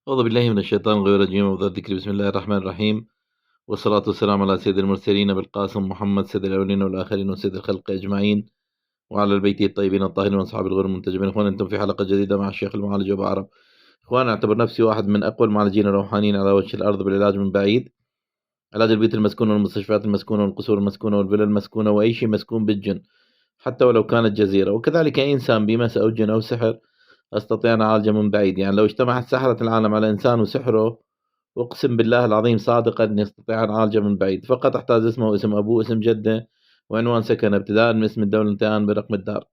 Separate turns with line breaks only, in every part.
أعوذ بالله من الشيطان غير الرجيم وذا الذكر بسم الله الرحمن الرحيم والصلاة والسلام على سيد المرسلين بالقاسم محمد سيد الأولين والآخرين وسيد الخلق أجمعين وعلى البيت الطيبين الطاهرين وأصحاب الغر المنتجبين. إخوان أنتم في حلقة جديدة مع الشيخ المعالج أبو عرب. إخوان أعتبر نفسي واحد من أقوى المعالجين الروحانيين على وجه الأرض بالعلاج من بعيد، علاج البيوت المسكونة والمستشفيات المسكونة والقصور المسكونة والفلل المسكونة وأي شيء مسكون بالجن حتى ولو كانت جزيرة، وكذلك أي إنسان بمس أو جن أو سحر أستطيع أن أعالجه من بعيد. يعني لو اجتمعت سحرة العالم على إنسان وسحره أقسم بالله العظيم صادقا أني أستطيع أن أعالجه من بعيد، فقط أحتاج اسمه واسم أبوه اسم جده وعنوان سكنه ابتداء من اسم الدولة انتهاء برقم الدار.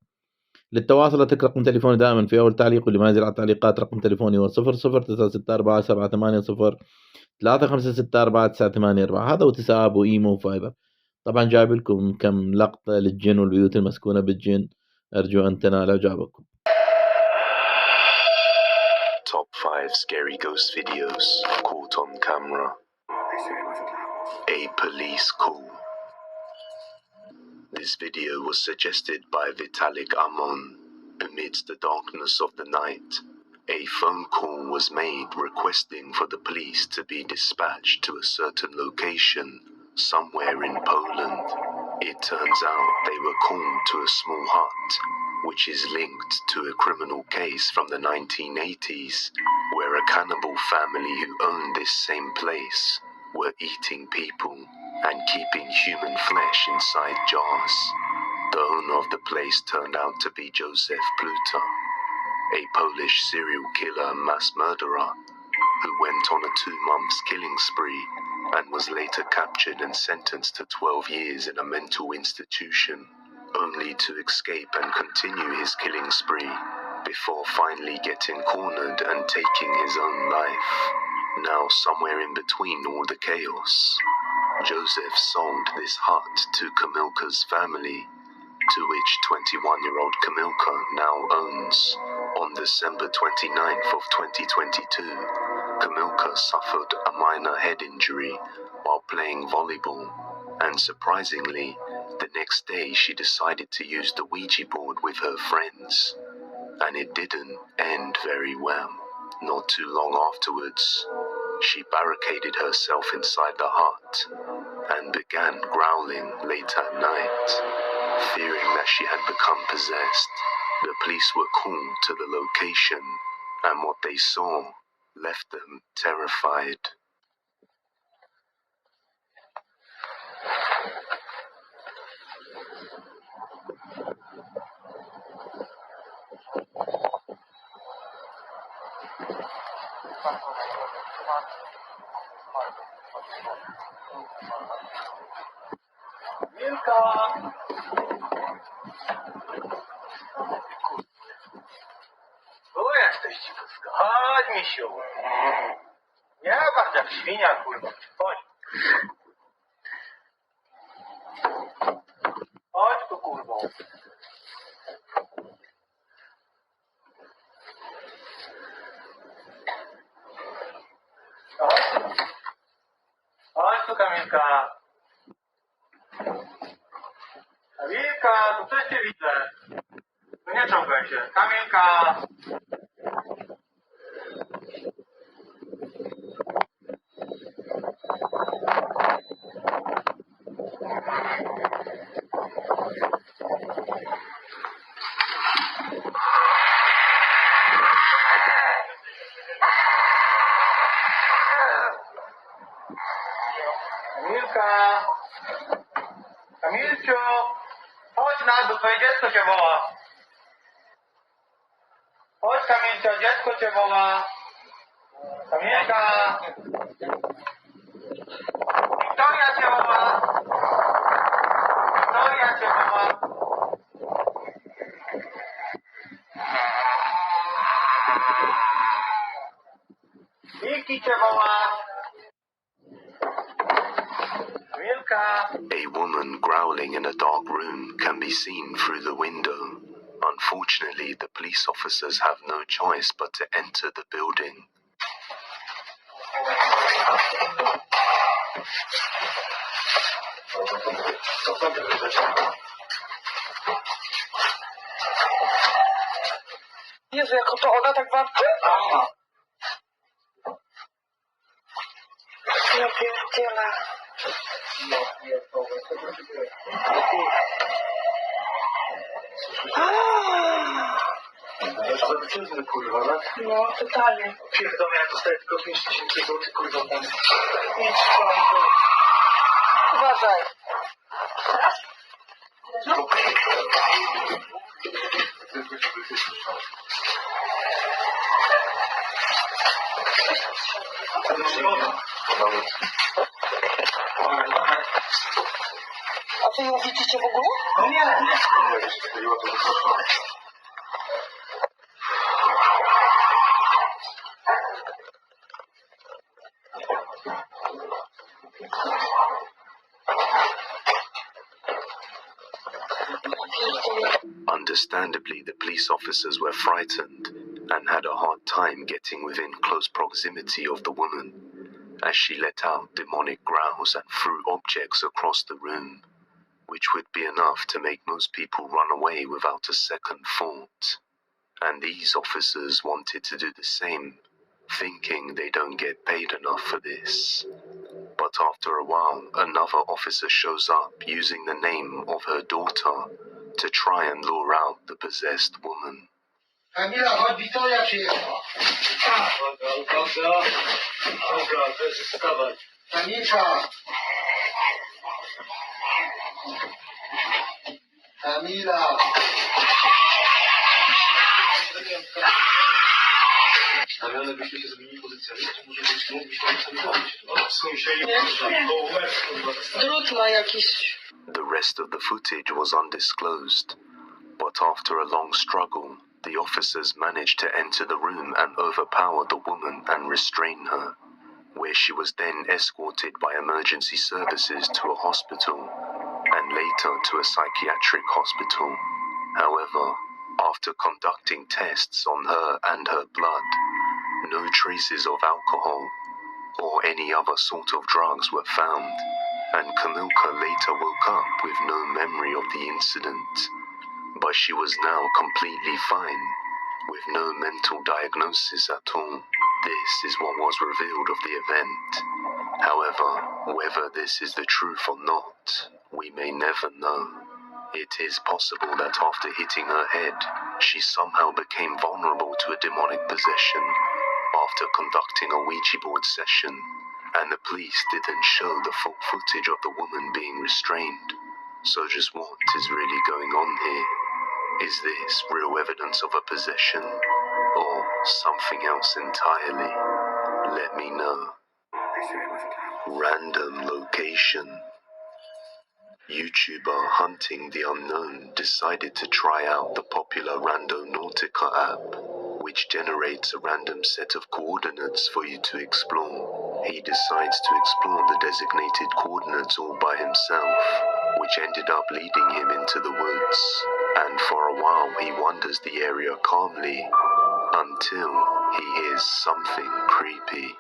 للتواصل أترك رقم تليفوني دائما في أول تعليق، واللي ما ينزل على التعليقات رقم تليفوني هو 00964780 هذا واتساب وإيمو وفايبر. طبعا جايب لكم كم لقطة للجن والبيوت المسكونة بالجن، أرجو أن تنال إعجابكم.
Top 5 scary ghost videos caught on camera. A police call. This video was suggested by Vitalik Amon. Amidst the darkness of the night, a phone call was made requesting for the police to be dispatched to a certain location somewhere in Poland. It turns out they were called to a small hut, which is linked to a criminal case from the 1980s, where a cannibal family who owned this same place were eating people and keeping human flesh inside jars. The owner of the place turned out to be Joseph Pluta, a Polish serial killer and mass murderer who went on a 2-month killing spree and was later captured and sentenced to 12 years in a mental institution, only to escape and continue his killing spree before finally getting cornered and taking his own life. Now, somewhere in between all the chaos, Joseph sold this hut to Kamilka's family, to which 21-year-old Kamilka now owns. On December 29th of 2022, Kamilka suffered a minor head injury while playing volleyball, and surprisingly, the next day she decided to use the Ouija board with her friends. And it didn't end very well. Not too long afterwards, she barricaded herself inside the hut and began growling late at night. Fearing that she had become possessed, the police were called to the location, and what they saw left them terrified.
Milka! Tu jesteś, dziwuska. Chodź, misiu. Nie patrz jak świnia, kurwa. Chodź. Chodź tu, kurwo. Chodź tu, Kamilka. Kamilka, tu coś cię widzę. No nie czołgaj się. Kamilka. Kamilka. Kamilciu. Chodź na dół, twoje dziecko cię woła. Chodź, Kamilcio, dziecko cię woła. Kamilka. Wiktoria cię woła. Wiktoria cię woła. Wiki cię woła. Kamilka.
A woman growling in a dark room can be seen through the window. Unfortunately, the police officers have no choice but to enter the building.
Jezu, jak to ona tak walczy?
pierdzielę.
Zabezpieczny, kurwa, tak?
No, totalnie.
Pierdolę, ja dostaję tylko 5000 zł, kurwa, tam.
Idź tam. Uważaj. No. A wy ją widzicie w ogóle?
No nie.
Understandably, the police officers were frightened and had a hard time getting within close proximity of the woman, as she let out demonic growls and threw objects across the room, which would be enough to make most people run away without a second thought. And these officers wanted to do the same, thinking they don't get paid enough for this. But after a while, another officer shows up using the name of her daughter to try and lure out the possessed woman.
Kamila, chodź, Wiktoria przyjechała. Dobra, też wstawaj. Kamilka. Kamila. Stawione byśmy się zmienili pozycjami, to może być mógłbyśmy sobie zrobić. Odsuń się i
Drut ma jakiś.
The rest of the footage was undisclosed, but after a long struggle, the officers managed to enter the room and overpower the woman and restrain her, where she was then escorted by emergency services to a hospital and later to a psychiatric hospital. However, after conducting tests on her and her blood, no traces of alcohol or any other sort of drugs were found, and Kamilka later woke up with no memory of the incident, but she was now completely fine, with no mental diagnosis at all. This is what was revealed of the event. However, whether this is the truth or not, we may never know. It is possible that after hitting her head, she somehow became vulnerable to a demonic possession after conducting a Ouija board session, and the police didn't show the full footage of the woman being restrained. So just what is really going on here? Is this real evidence of a possession, or something else entirely? Let me know. Random location. YouTuber Hunting the Unknown decided to try out the popular Randonautica app, which generates a random set of coordinates for you to explore. He decides to explore the designated coordinates all by himself, which ended up leading him into the woods, and for a while he wanders the area calmly, until he hears something creepy.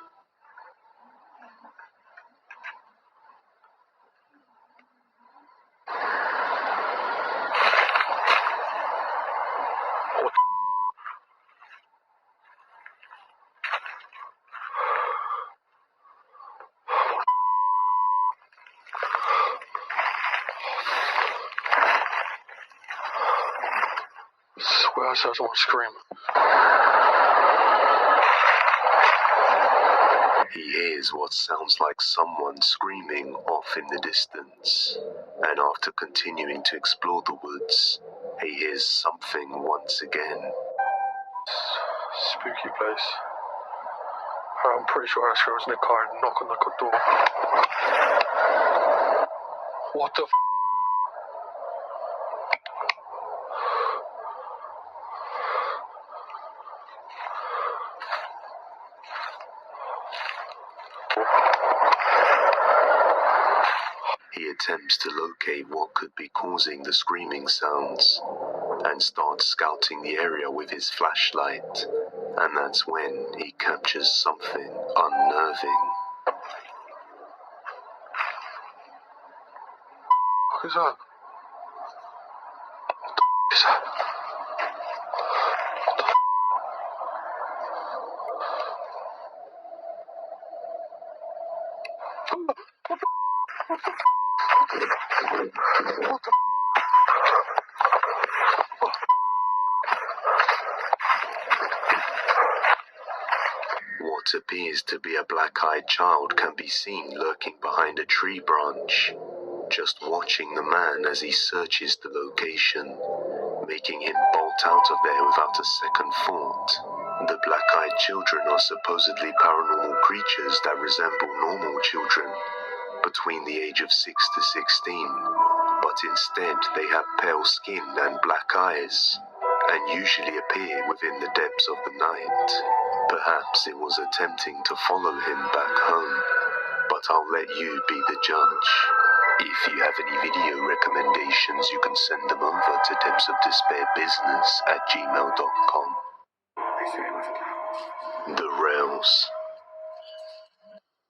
swear I saw someone scream.
He hears what sounds like someone screaming off in the distance, and after continuing to explore the woods, he hears something once again.
Spooky place. I'm pretty sure Oscar was in the car and knock on the door. What the f***?
He attempts to locate what could be causing the screaming sounds, and starts scouting the area with his flashlight, and that's when he captures something unnerving.
What is that? What the f*** is that? What the f***?
What appears to be a black-eyed child can be seen lurking behind a tree branch, just watching the man as he searches the location, making him bolt out of there without a second thought. The black-eyed children are supposedly paranormal creatures that resemble normal children, between the age of 6 to 16, but instead they have pale skin and black eyes, and usually appear within the depths of the night. Perhaps it was attempting to follow him back home, but I'll let you be the judge. If you have any video recommendations, you can send them over to depthsofdespairbusiness@gmail.com. The Rails.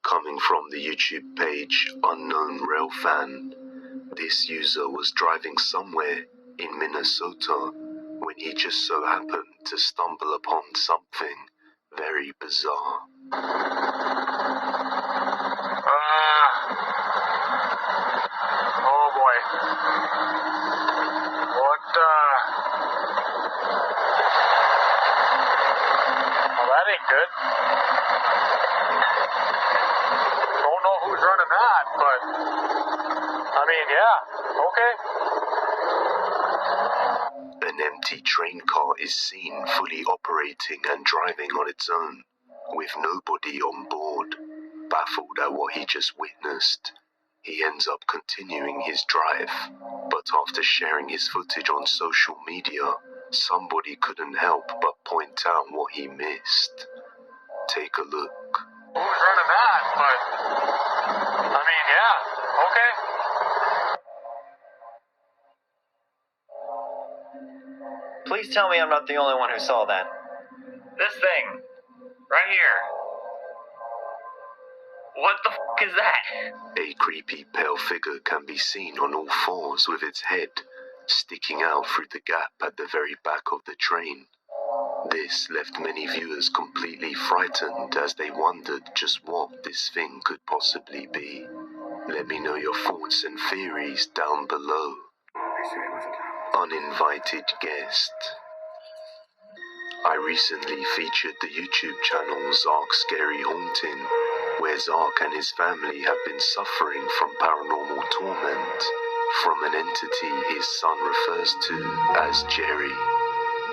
Coming from the YouTube page Unknown Rail Fan, this user was driving somewhere in Minnesota when he just so happened to stumble upon something very bizarre.
Oh boy. Well, that ain't good. Don't know who's running that, but I mean, yeah, okay.
An empty train car is seen fully operating and driving on its own, with nobody on board. Baffled at what he just witnessed, he ends up continuing his drive, but after sharing his footage on social media, somebody couldn't help but point out what he missed. Take a look.
Who's running that, but I mean, yeah, okay.
Please tell me I'm not the only one who saw that. This thing. Right here. What the f*** is that?
A creepy pale figure can be seen on all fours with its head sticking out through the gap at the very back of the train. This left many viewers completely frightened as they wondered just what this thing could possibly be. Let me know your thoughts and theories down below. Uninvited guest. I recently featured the YouTube channel Zark's Scary Haunting, where Zark and his family have been suffering from paranormal torment from an entity his son refers to as Jerry.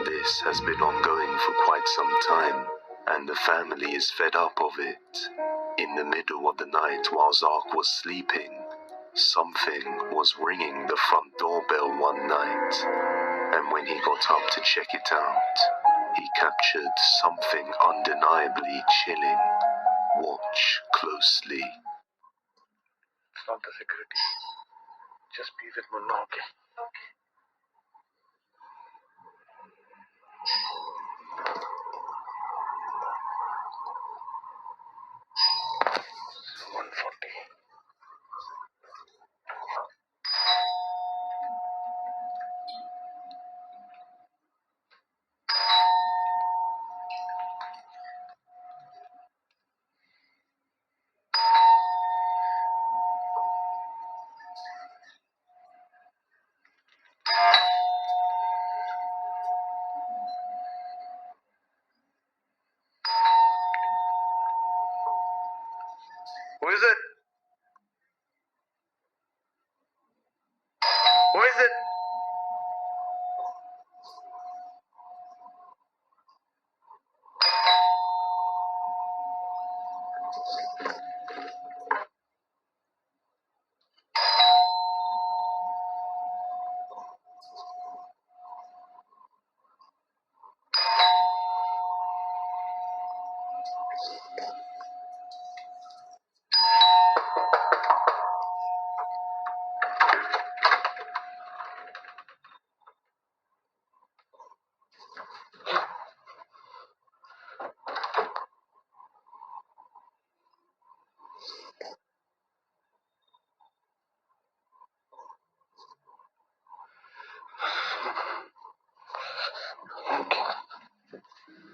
This has been ongoing for quite some time, and the family is fed up of it. In the middle of the night while Zark was sleeping, something was ringing the front doorbell one night, and when he got up to check it out, he captured something undeniably chilling. Watch closely.
It's not the security. Just be with Munna, okay? Okay. Who is it? Who is it?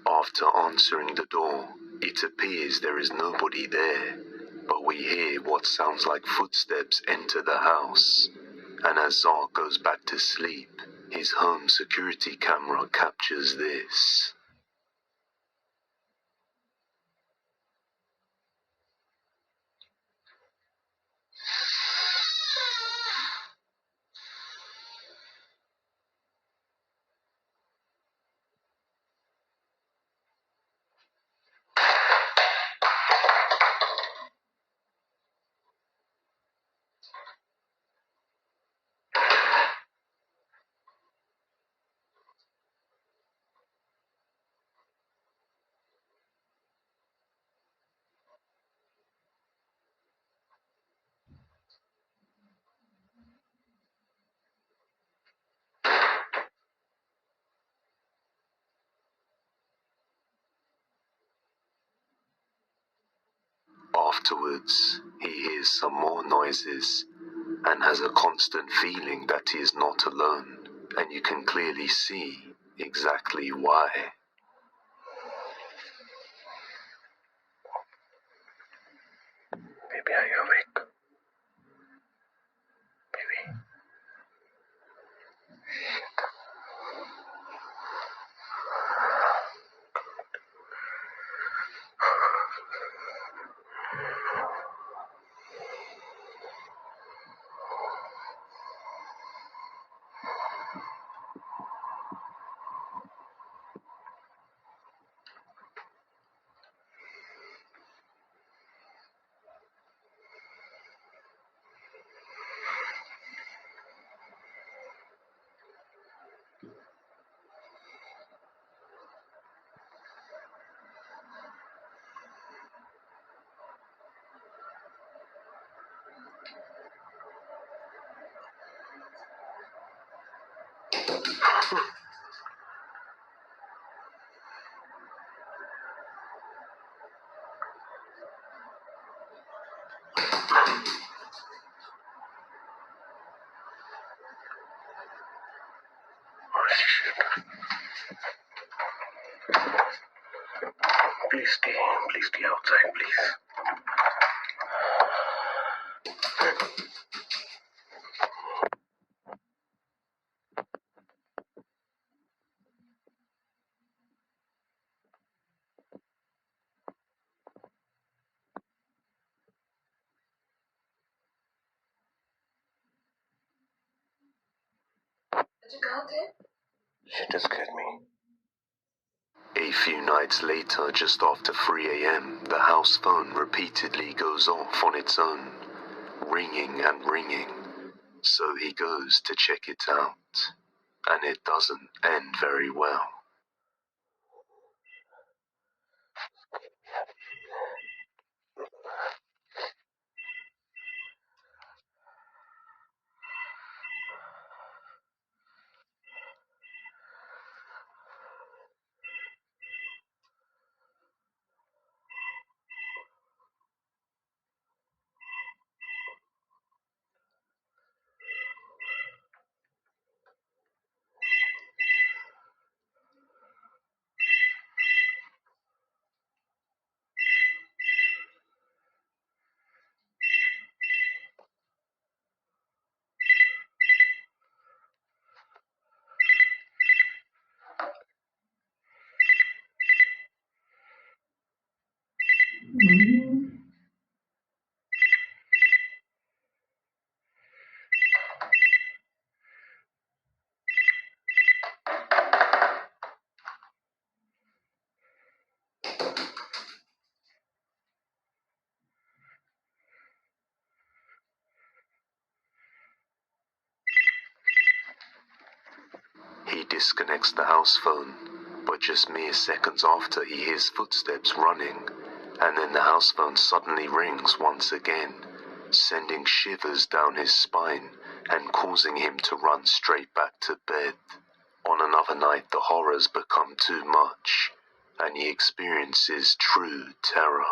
After answering the door, it appears there is nobody there, but we hear what sounds like footsteps enter the house, and as Zark goes back to sleep, his home security camera captures this. Afterwards, he hears some more noises and has a constant feeling that he is not alone, and you can clearly see exactly why.
Baby, are you awake? Baby. Please stay outside, please. She just scared me.
A few nights later, just after 3 a.m., the house phone repeatedly goes off on its own, ringing and ringing. So he goes to check it out, and it doesn't end very well. He disconnects the house phone, but just mere seconds after he hears footsteps running, and then the house phone suddenly rings once again, sending shivers down his spine and causing him to run straight back to bed. On another night, the horrors become too much, and he experiences true terror.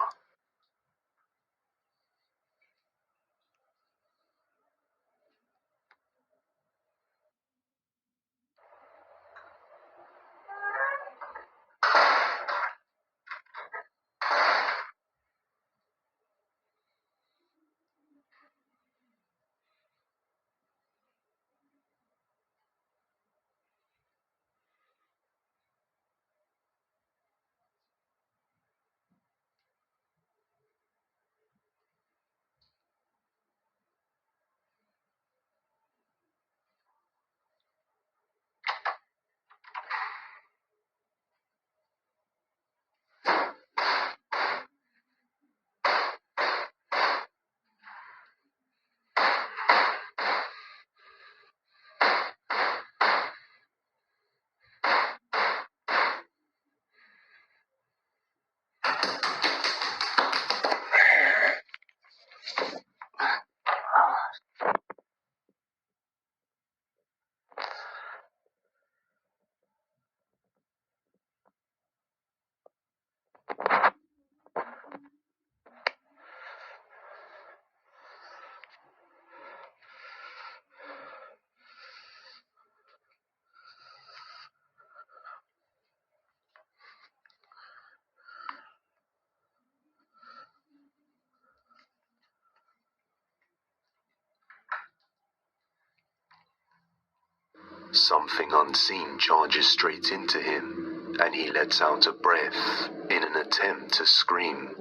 something unseen charges straight into him, and he lets out a breath in an attempt to scream.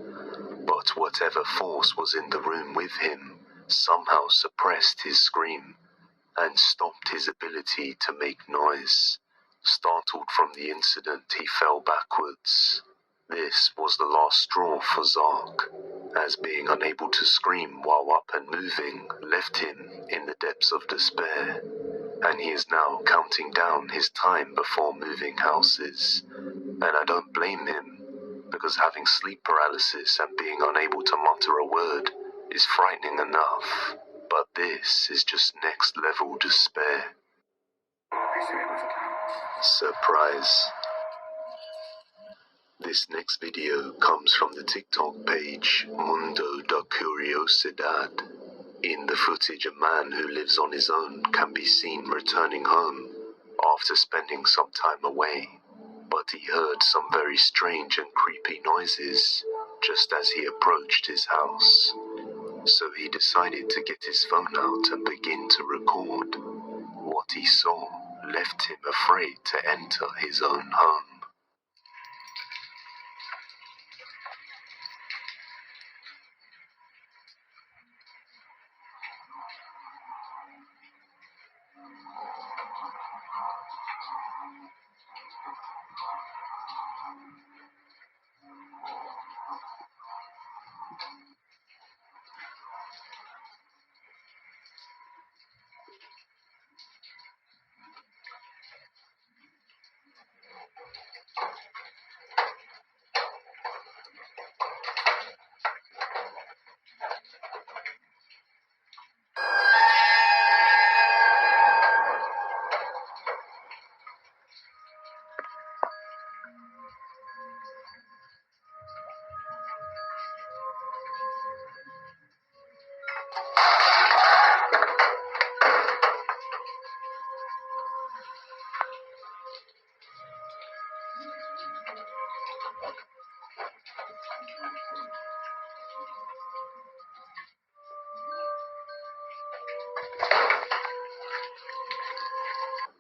But whatever force was in the room with him somehow suppressed his scream and stopped his ability to make noise. Startled from the incident, he fell backwards. This was the last straw for Zark, as being unable to scream while up and moving left him in the depths of despair, and he is now counting down his time before moving houses. And I don't blame him, because having sleep paralysis and being unable to mutter a word is frightening enough, but this is just next level despair. Surprise. This next video comes from the TikTok page Mundo da Curiosidad. In the footage, a man who lives on his own can be seen returning home after spending some time away, but he heard some very strange and creepy noises just as he approached his house. So he decided to get his phone out and begin to record. What he saw left him afraid to enter his own home.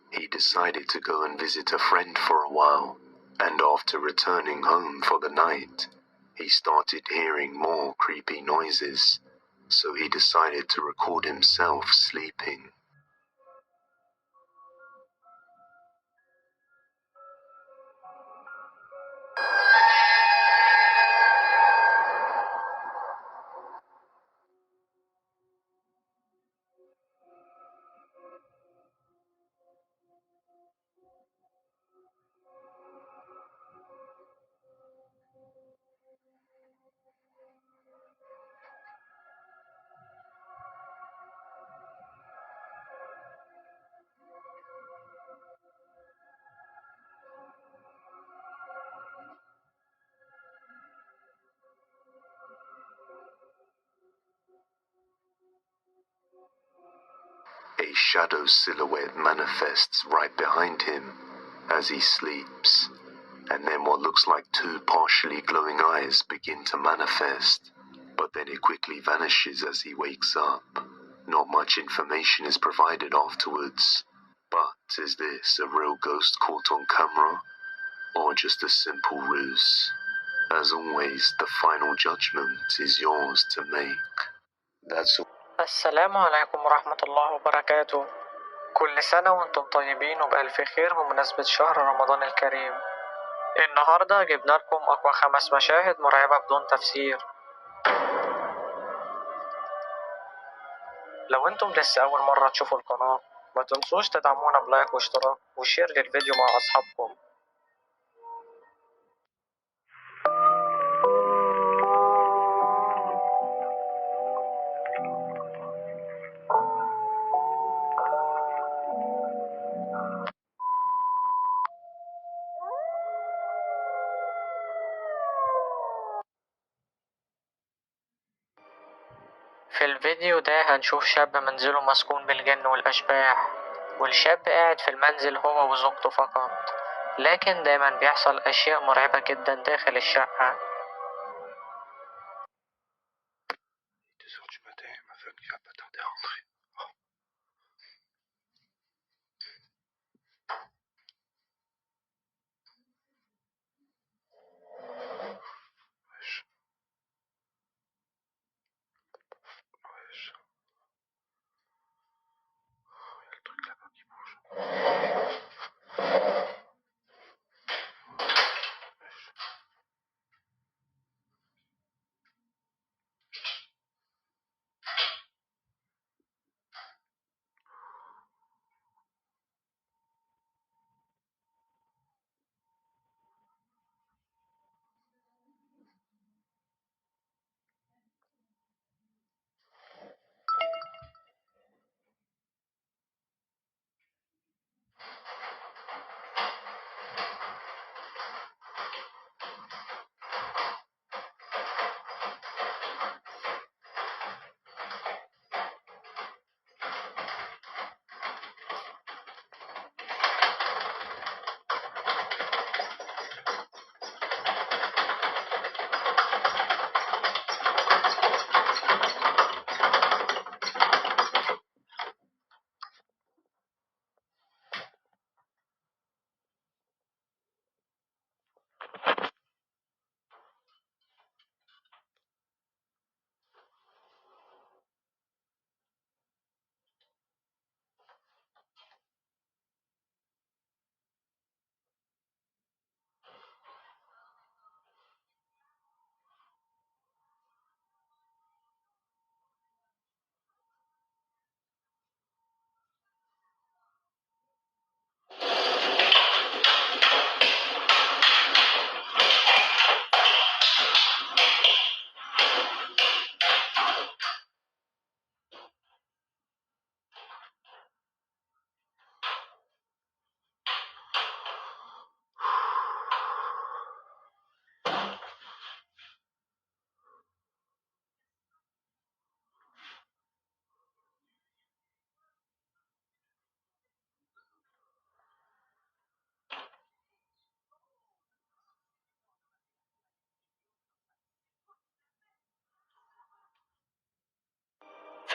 He decided to go and visit a friend for a while, and after returning home for the night, he started hearing more creepy noises, so he decided to record himself sleeping. A shadow silhouette manifests right behind him as he sleeps, and then what looks like two partially glowing eyes begin to manifest, but then it quickly vanishes as he wakes up. Not much information is provided afterwards, but is this a real ghost caught on camera, or just a simple ruse? As always, the final judgment is yours to make. That's all.
السلام عليكم ورحمة الله وبركاته. كل سنة وانتم طيبين وبألف خير بمناسبة شهر رمضان الكريم. النهاردة جبنا لكم أقوى 5 مشاهد مرعبة بدون تفسير. لو انتم لسه أول مرة تشوفوا القناة ما تنسوش تدعمونا بلايك واشتراك وشير للفيديو مع أصحابكم. في الفيديو ده هنشوف شاب منزله مسكون بالجن والأشباح، والشاب قاعد في المنزل هو وزوجته فقط، لكن دايما بيحصل أشياء مرعبة جدا داخل الشقة.
2 heures du matin, ma femme qui va pas tarder à rentrer.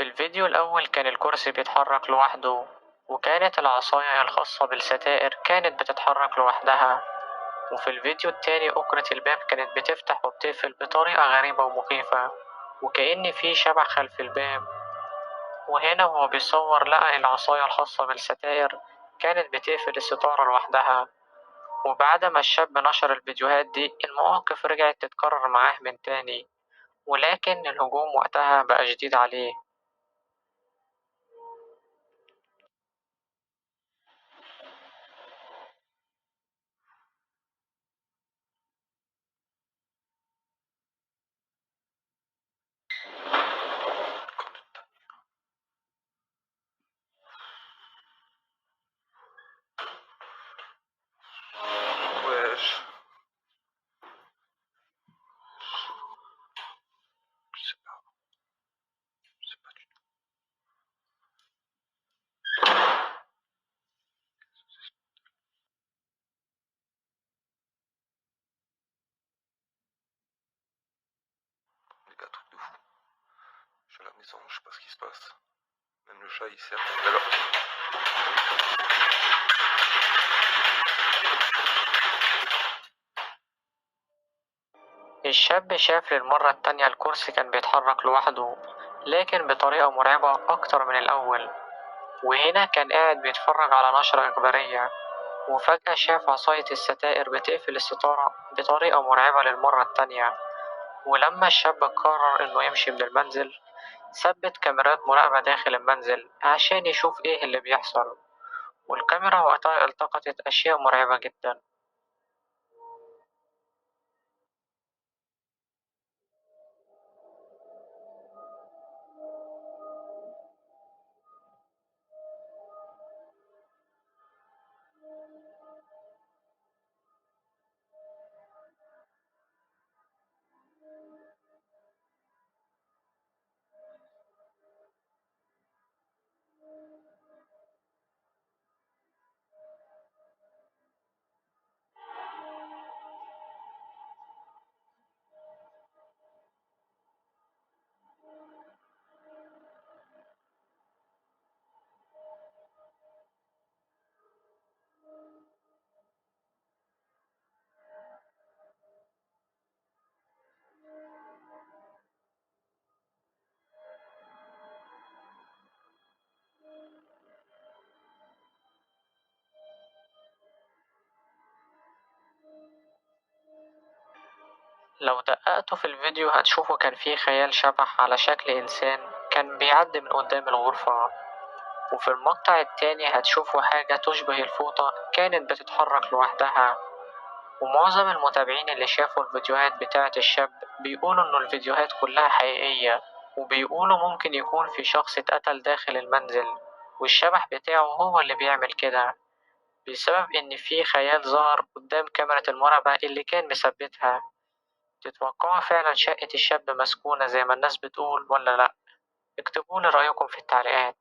في الفيديو الأول كان الكرسي بيتحرك لوحده، وكانت العصاية الخاصة بالستائر كانت بتتحرك لوحدها. وفي الفيديو التاني أكرة الباب كانت بتفتح وبتقفل بطريقة غريبة ومخيفة، وكأن في شبح خلف الباب. وهنا وهو بيصور لقى العصاية الخاصة بالستائر كانت بتقفل الستارة لوحدها. وبعد ما الشاب نشر الفيديوهات دي المواقف رجعت تتكرر معاه من تاني، ولكن الهجوم وقتها بقى شديد عليه.
Wesh. Je sais pas. Je sais pas du tout. Les gars, truc de fou. Je suis à la maison, je sais pas ce qui se passe. Même le chat il sert. Alors.
الشاب شاف للمرة التانية الكرسي كان بيتحرك لوحده، لكن بطريقة مرعبة أكتر من الأول. وهنا كان قاعد بيتفرج على نشرة إخبارية، وفجأة شاف عصاية الستائر بتقفل الستارة بطريقة مرعبة للمرة التانية. ولما الشاب قرر إنه يمشي من المنزل، ثبت كاميرات مراقبة داخل المنزل عشان يشوف إيه اللي بيحصل. والكاميرا وقتها التقطت أشياء مرعبة جدا. لو دققتوا في الفيديو هتشوفوا كان فيه خيال شبح على شكل إنسان كان بيعدي من قدام الغرفة. وفي المقطع التاني هتشوفوا حاجة تشبه الفوطة كانت بتتحرك لوحدها. ومعظم المتابعين اللي شافوا الفيديوهات بتاعة الشاب بيقولوا إنه الفيديوهات كلها حقيقية، وبيقولوا ممكن يكون في شخص اتقتل داخل المنزل، والشبح بتاعه هو اللي بيعمل كده، بسبب إن في خيال ظهر قدام كاميرا المراقبة اللي كان مثبتها. تتوقعوا فعلا شقة الشاب مسكونة زي ما الناس بتقول ولا لأ؟ اكتبولي رأيكم في التعليقات.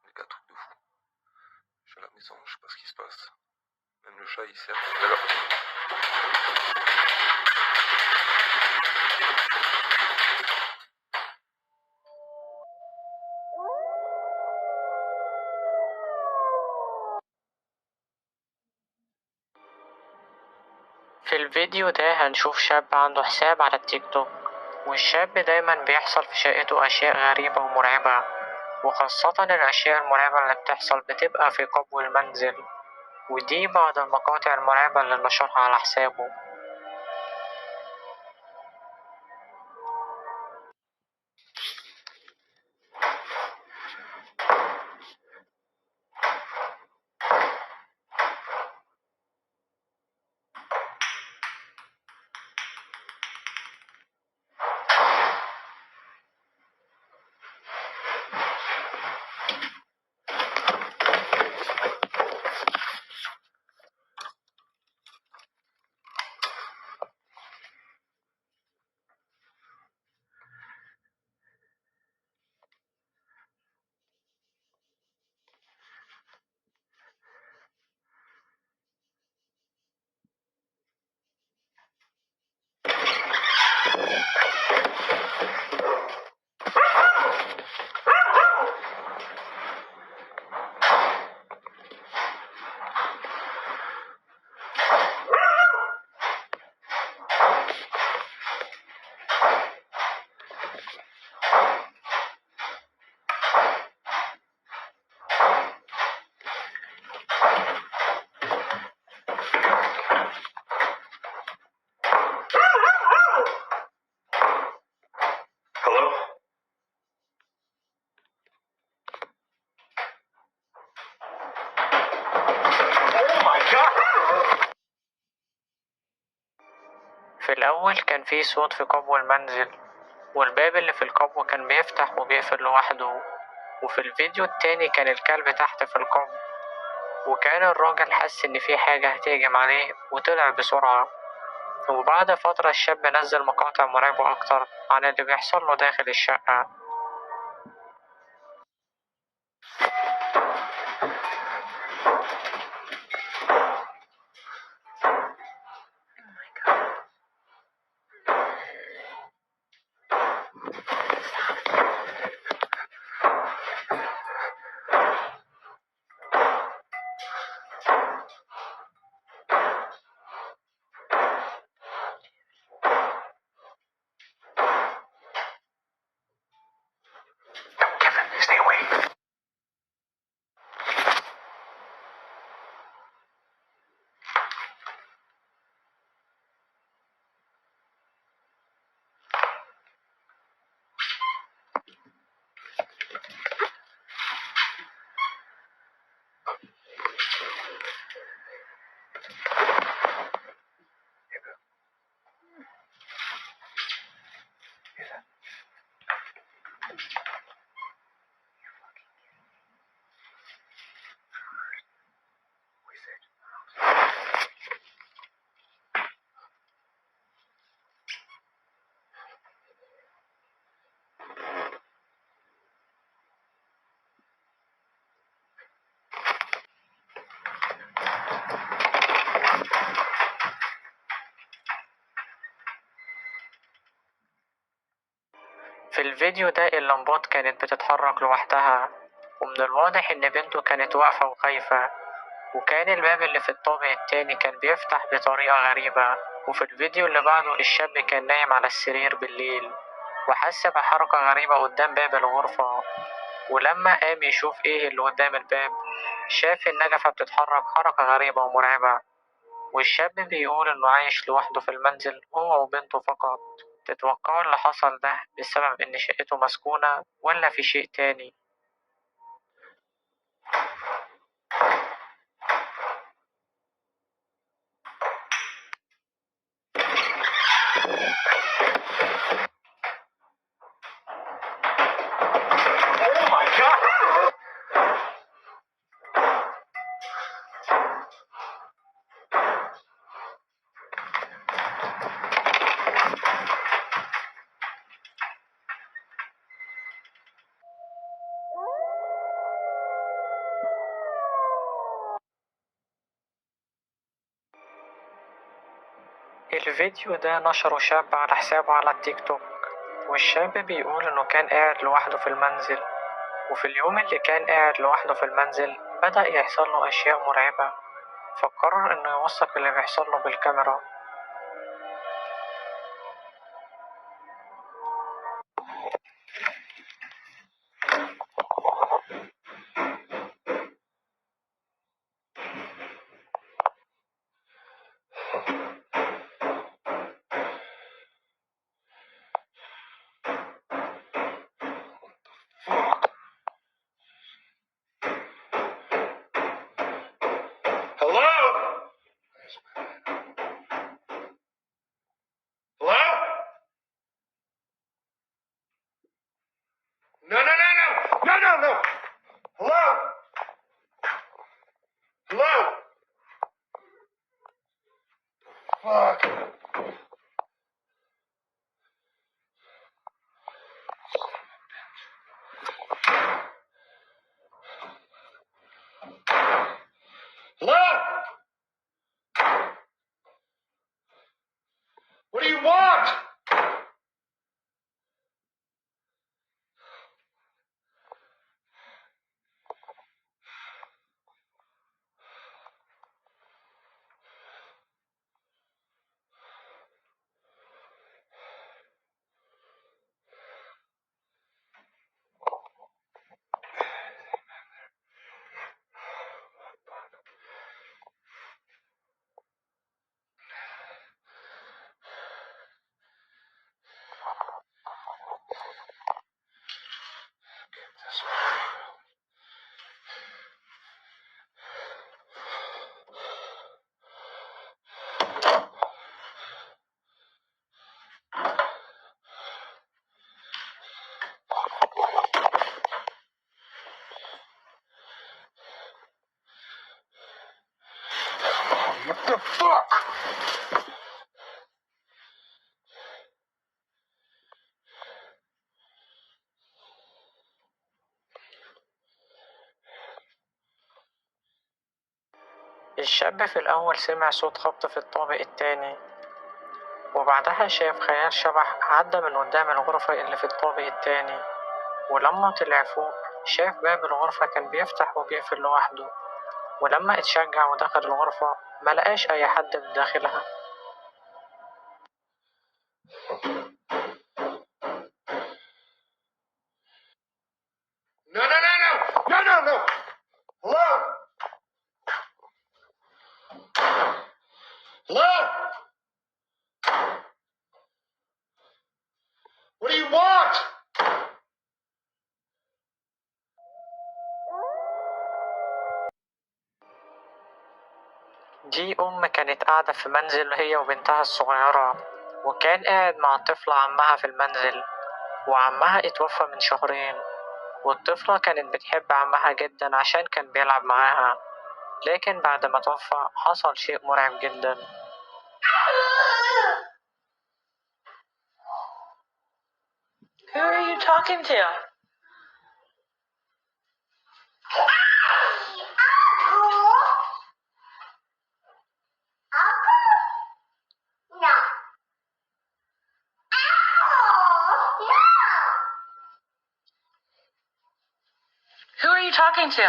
Les gars, truc de fou. Je suis à la maison, je sais pas ce qui se passe. Même le chat il sert. Alors.
في الفيديو ده هنشوف شاب عنده حساب على التيك توك، والشاب دايما بيحصل في شقته أشياء غريبة ومرعبة، وخاصة الأشياء المرعبة اللي بتحصل بتبقى في قبو المنزل. ودي بعض المقاطع المرعبة اللي نشرها على حسابه. الأول كان في صوت في قبو المنزل، والباب اللي في القبو كان بيفتح وبيقفل لوحده. وفي الفيديو التاني كان الكلب تحت في القبو، وكان الراجل حس إن في حاجة هتهجم عليه وطلع بسرعة. وبعد فترة الشاب نزل مقاطع مرعبة أكتر عن اللي بيحصل له داخل الشقة. في الفيديو ده اللمبات كانت بتتحرك لوحدها، ومن الواضح إن بنته كانت واقفة وخايفة. وكان الباب اللي في الطابق التاني كان بيفتح بطريقة غريبة. وفي الفيديو اللي بعده الشاب كان نايم على السرير بالليل، وحس بحركة غريبة قدام باب الغرفة. ولما قام يشوف ايه اللي قدام الباب، شاف النجفة بتتحرك حركة غريبة ومرعبة. والشاب بيقول إنه عايش لوحده في المنزل هو وبنته فقط. تتوقعوا اللي حصل ده بسبب إن شقته مسكونة ولا في شيء تاني؟ الفيديو ده نشره شاب على حسابه على التيك توك، والشاب بيقول إنه كان قاعد لوحده في المنزل. وفي اليوم اللي كان قاعد لوحده في المنزل بدأ يحصل له أشياء مرعبة، فقرر إنه يوثق اللي بيحصل له بالكاميرا.
Hello? Hello? No, no, no, no! No, no, no! Hello? Hello? Fuck. Hello? What do you want? fuck?
الشاب في الأول سمع صوت خبط في الطابق التاني، وبعدها شاف خيال شبح عدى من قدام الغرفة اللي في الطابق التاني، ولما طلع فوق شاف باب الغرفة كان بيفتح وبيقفل لوحده، ولما اتشجع ودخل الغرفة ملقاش أي حد من داخلها.
No, no, no, no! No, no, no! Hello? Hello? What do you want?
دي أم كانت قاعدة في منزل هي وبنتها الصغيرة، وكان قاعد مع طفلة عمها في المنزل، وعمها اتوفى من شهرين، والطفلة كانت بتحب عمها جدا عشان كان بيلعب معاها، لكن بعد ما توفى حصل شيء مرعب جدا.
Who are you talking to? Who are you talking to?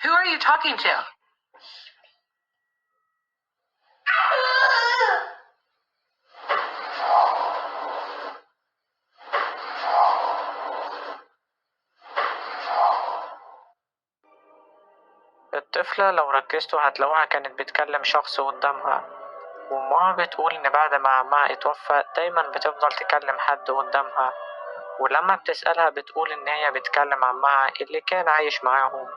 Who are you talking to?
الطفلة لو ركزتوا هتلاقوها كانت بتكلم شخص قدامها، وأمها بتقول إن بعد ما عمها اتوفى دايما بتفضل تكلم حد قدامها، ولما بتسألها بتقول إن هي بتكلم عمها اللي كان عايش معاهم.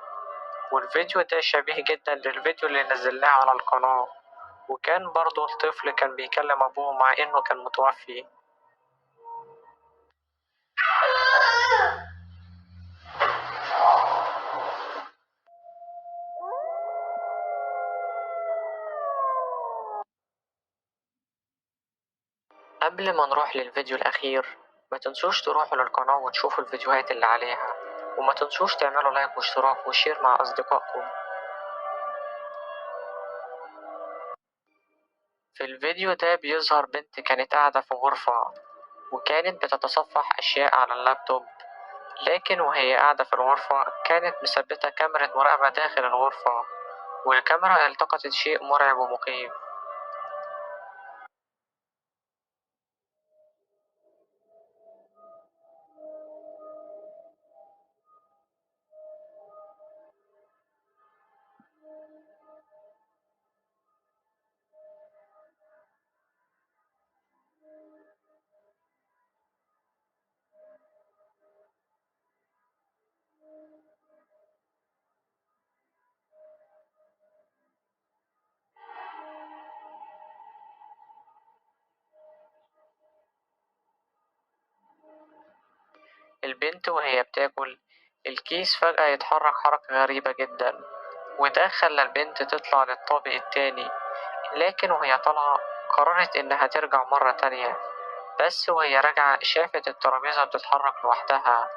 والفيديو ده شبيه جدا للفيديو اللي نزلناه على القناة، وكان برضو الطفل كان بيكلم أبوه مع إنه كان متوفي. قبل ما نروح للفيديو الأخير ما تنسوش تروحوا للقناة وتشوفوا الفيديوهات اللي عليها، وما تنسوش تعملوا لايك واشتراك وشير مع أصدقائكم. في الفيديو ده بيظهر بنت كانت قاعدة في غرفة، وكانت بتتصفح أشياء على اللابتوب، لكن وهي قاعدة في الغرفة كانت مثبتة كاميرا مراقبة داخل الغرفة، والكاميرا التقطت شيء مرعب ومخيف. البنت وهي بتاكل الكيس فجأة يتحرك حركة غريبة جدا، وده خلى البنت تطلع للطابق التاني، لكن وهي طالعة قررت إنها ترجع مرة تانية، بس وهي راجعة شافت الترابيزة بتتحرك لوحدها،